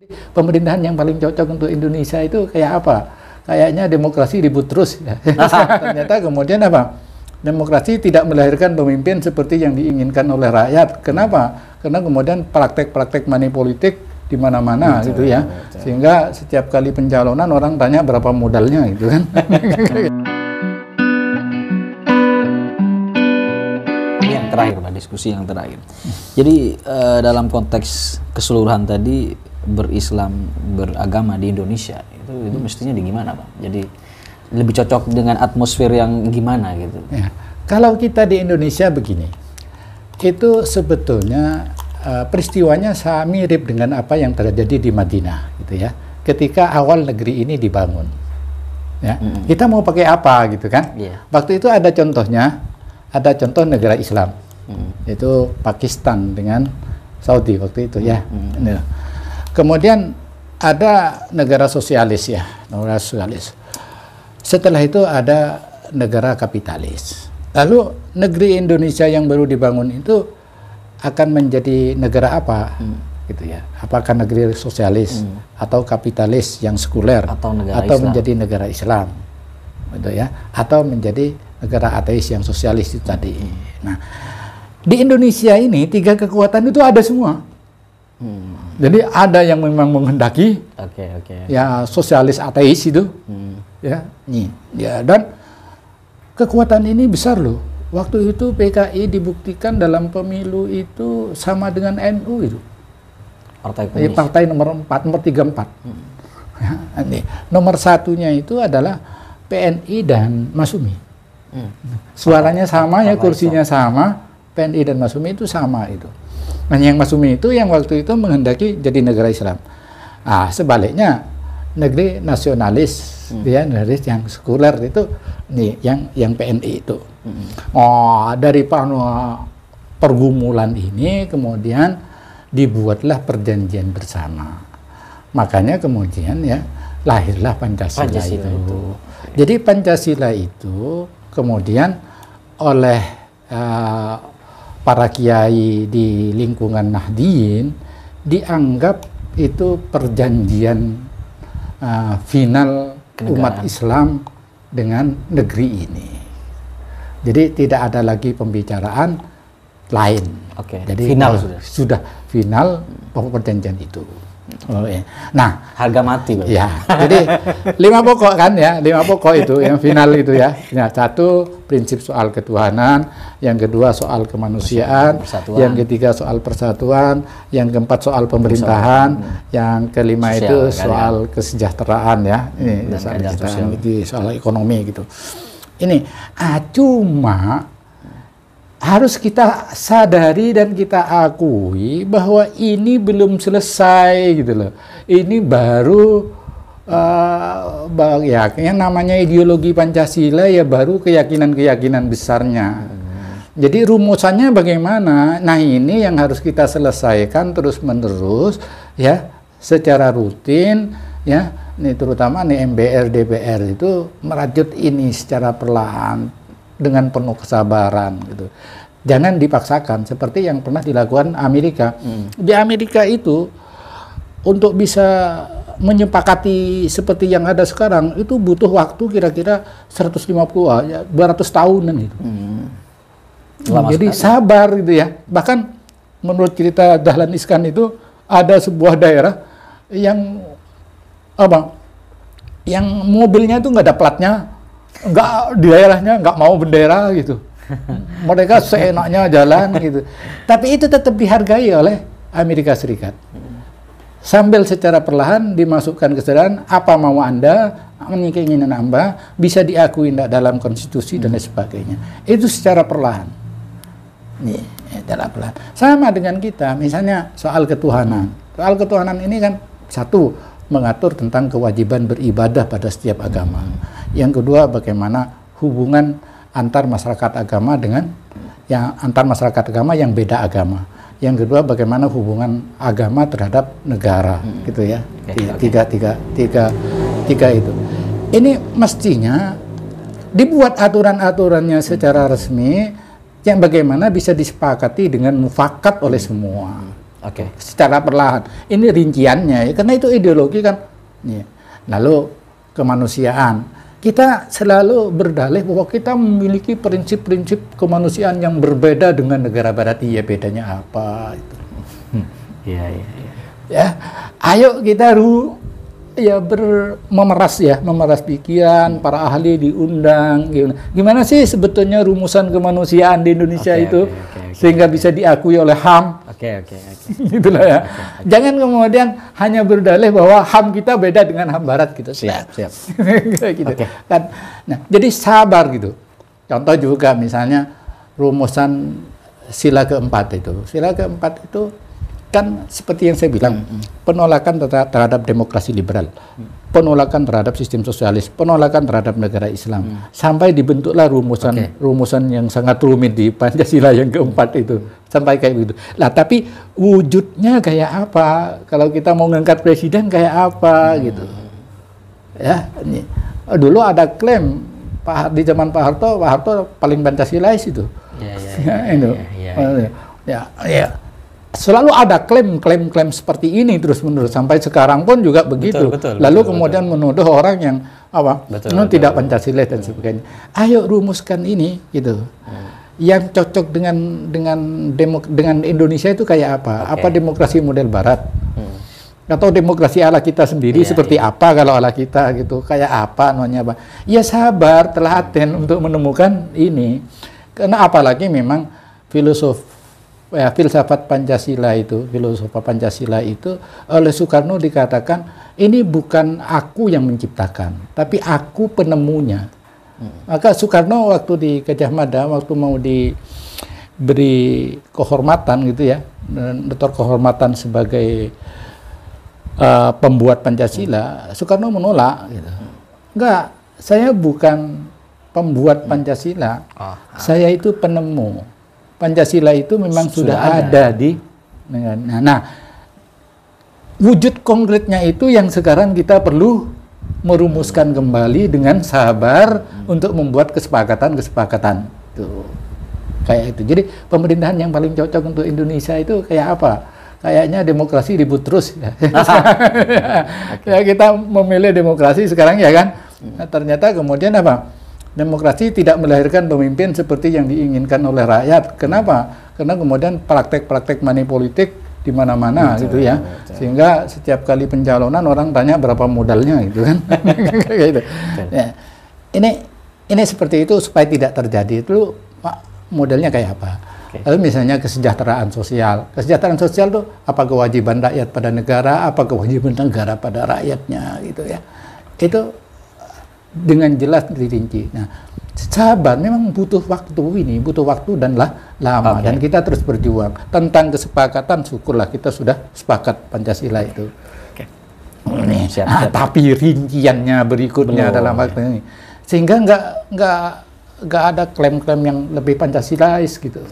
Pemerintahan yang paling cocok untuk Indonesia itu kayak apa? Kayaknya demokrasi ribut terus. Ya. Ternyata kemudian apa? Demokrasi tidak melahirkan pemimpin seperti yang diinginkan oleh rakyat. Kenapa? Karena kemudian praktek-praktek money politik di mana-mana gitu ya. Betul. Sehingga setiap kali pencalonan orang tanya berapa modalnya gitu kan. Yang terakhir Pak, diskusi yang terakhir. Jadi dalam konteks keseluruhan tadi berislam, beragama di Indonesia itu mestinya di gimana Pak? Jadi lebih cocok dengan atmosfer yang gimana gitu? Ya. Kalau kita di Indonesia begini, itu sebetulnya peristiwanya mirip dengan apa yang terjadi di Madinah gitu ya. Ketika awal negeri ini dibangun, ya kita mau pakai apa gitu kan? Waktu itu ada contohnya, ada contoh negara Islam, yaitu Pakistan dengan Saudi waktu itu ya. Kemudian ada negara sosialis ya, negara sosialis. Setelah itu ada negara kapitalis. Lalu negeri Indonesia yang baru dibangun itu akan menjadi negara apa? Gitu ya. Apakah negeri sosialis atau kapitalis yang sekuler atau menjadi negara Islam? Gitu ya. Atau menjadi negara ateis yang sosialis itu tadi. Nah, di Indonesia ini tiga kekuatan itu ada semua. Jadi ada yang memang menghendaki, ya sosialis ateis itu, ya, dan kekuatan ini besar loh. Waktu itu PKI dibuktikan dalam pemilu itu sama dengan NU itu, partai nomor 4, nomor 34. Ya, nomor satunya itu adalah PNI dan Masyumi. Suaranya sama ya, kursinya sama, PNI dan Masyumi itu sama itu. Nah, yang Masyumi itu yang waktu itu menghendaki jadi negara Islam. Sebaliknya negeri nasionalis, dia nasionalis yang sekuler itu nih, yang PNI itu. Dari pergumulan ini kemudian dibuatlah perjanjian bersama. Makanya kemudian ya lahirlah Pancasila itu. Jadi Pancasila itu kemudian oleh para kiai di lingkungan Nahdliyin dianggap itu perjanjian final umat Islam dengan negeri ini. Jadi tidak ada lagi pembicaraan lain. Jadi final sudah final perjanjian itu. Nah, harga mati Pak. Ya, jadi 5 pokok kan ya, 5 pokok itu yang final itu ya. Nah, 1 prinsip soal ketuhanan, yang kedua soal kemanusiaan, yang ketiga soal persatuan, yang keempat soal pemerintahan, yang kelima itu soal kesejahteraan ya. Ini soal ekonomi gitu. Ini cuma harus kita sadari dan kita akui bahwa ini belum selesai gitu loh. Ini baru yang namanya ideologi Pancasila ya baru keyakinan-keyakinan besarnya. Jadi rumusannya bagaimana? Nah, ini yang harus kita selesaikan terus-menerus ya, secara rutin ya. Ini terutama nih MBR DPR itu merajut ini secara perlahan dengan penuh kesabaran gitu. Jangan dipaksakan seperti yang pernah dilakukan Amerika. Di Amerika itu untuk bisa menyepakati seperti yang ada sekarang itu butuh waktu kira-kira 200 tahunan itu. Jadi sabar gitu ya. Bahkan menurut cerita Dahlan Iskan itu ada sebuah daerah yang yang mobilnya itu nggak ada platnya. Di daerahnya nggak mau bendera gitu. Mereka seenaknya jalan gitu. Tapi itu tetap dihargai oleh Amerika Serikat. Sambil secara perlahan dimasukkan kesadaran apa mau Anda, keinginan Anda bisa diakui dalam konstitusi dan lain sebagainya. Itu secara perlahan. Nih, secara perlahan. Sama dengan kita, misalnya soal ketuhanan. Soal ketuhanan ini kan satu, mengatur tentang kewajiban beribadah pada setiap agama. Yang kedua, bagaimana hubungan antar masyarakat agama dengan antar masyarakat agama yang beda agama. Yang kedua, bagaimana hubungan agama terhadap negara, gitu ya. Tiga itu. Ini mestinya dibuat aturan-aturannya secara resmi yang bagaimana bisa disepakati dengan mufakat oleh semua. Oke. Secara perlahan. Ini rinciannya ya, karena itu ideologi kan. Ya. Lalu kemanusiaan. Kita selalu berdalih bahwa kita memiliki prinsip-prinsip kemanusiaan yang berbeda dengan negara barat. Iya, bedanya apa itu. Iya. Ya, ayo kita memeras pikiran, para ahli diundang. Gimana sih sebetulnya rumusan kemanusiaan di Indonesia itu sehingga bisa diakui oleh HAM? Oke. Itulah ya. Jangan kemudian hanya berdalih bahwa HAM kita beda dengan HAM Barat gitu. Siap. Gitu. Kan. Nah, jadi sabar gitu. Contoh juga misalnya rumusan sila keempat itu. Sila keempat itu kan seperti yang saya bilang, penolakan terhadap demokrasi liberal, penolakan terhadap sistem sosialis, penolakan terhadap negara Islam, sampai dibentuklah rumusan yang sangat rumit di Pancasila yang keempat itu, sampai kayak begitu. Lah tapi wujudnya kayak apa? Kalau kita mau ngangkat presiden kayak apa gitu? Ya, ini dulu ada klaim di zaman Pak Harto paling Pancasilais itu. Ya. Selalu ada klaim seperti ini terus-menerus sampai sekarang pun juga begitu. Lalu kemudian menuduh orang yang tidak Pancasila dan sebagainya. Ayo rumuskan ini gitu. Yang cocok dengan Indonesia itu kayak apa? Apa demokrasi model Barat? Atau demokrasi ala kita sendiri seperti apa kalau ala kita gitu? Kayak apa namanya apa? Ya sabar, telaten untuk menemukan ini. Karena apalagi memang filsafat Pancasila itu oleh Soekarno dikatakan ini bukan aku yang menciptakan, tapi aku penemunya. Maka Soekarno waktu di Gajah Mada, waktu mau diberi kehormatan gitu ya, doktor kehormatan sebagai pembuat Pancasila, Soekarno menolak. Gitu. Enggak, saya bukan pembuat Pancasila, saya itu penemu. Pancasila itu memang sudah ada di wujud konkretnya itu yang sekarang kita perlu merumuskan kembali dengan sabar untuk membuat kesepakatan tuh kayak itu. Jadi pemerintahan yang paling cocok untuk Indonesia itu kayak apa? Kayaknya demokrasi ribut terus ya. Ya kita memilih demokrasi sekarang ya kan. Nah, ternyata kemudian apa? Demokrasi tidak melahirkan pemimpin seperti yang diinginkan oleh rakyat. Kenapa? Karena kemudian praktek-praktek money politik di mana-mana gitu ya. Sehingga setiap kali pencalonan orang tanya berapa modalnya gitu kan. Gitu. Ya. Ini seperti itu supaya tidak terjadi itu modelnya kayak apa? Lalu misalnya kesejahteraan sosial. Kesejahteraan sosial itu apa kewajiban rakyat pada negara, apa kewajiban negara pada rakyatnya gitu ya. Itu dengan jelas dirinci. Nah, sabar, memang butuh waktu dan lama. Dan kita terus berjuang. Tentang kesepakatan, syukurlah kita sudah sepakat Pancasila itu. Tapi rinciannya berikutnya dalam waktu ini, sehingga nggak ada klaim-klaim yang lebih Pancasilais gitu.